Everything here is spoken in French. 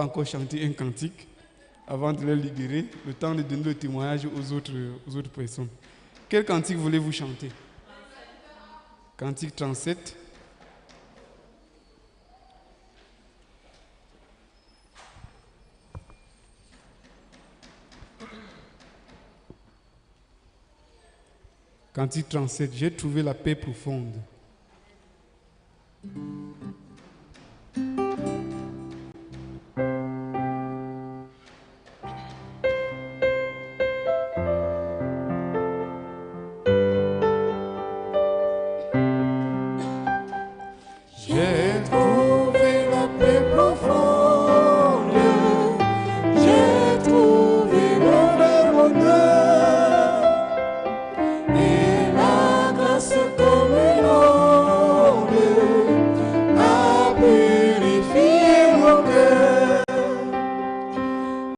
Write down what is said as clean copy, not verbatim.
Encore chanter un cantique avant de les libérer, le temps de donner le témoignage aux autres personnes. Quel cantique voulez-vous chanter? Cantique 37. Cantique 37. J'ai trouvé la paix profonde.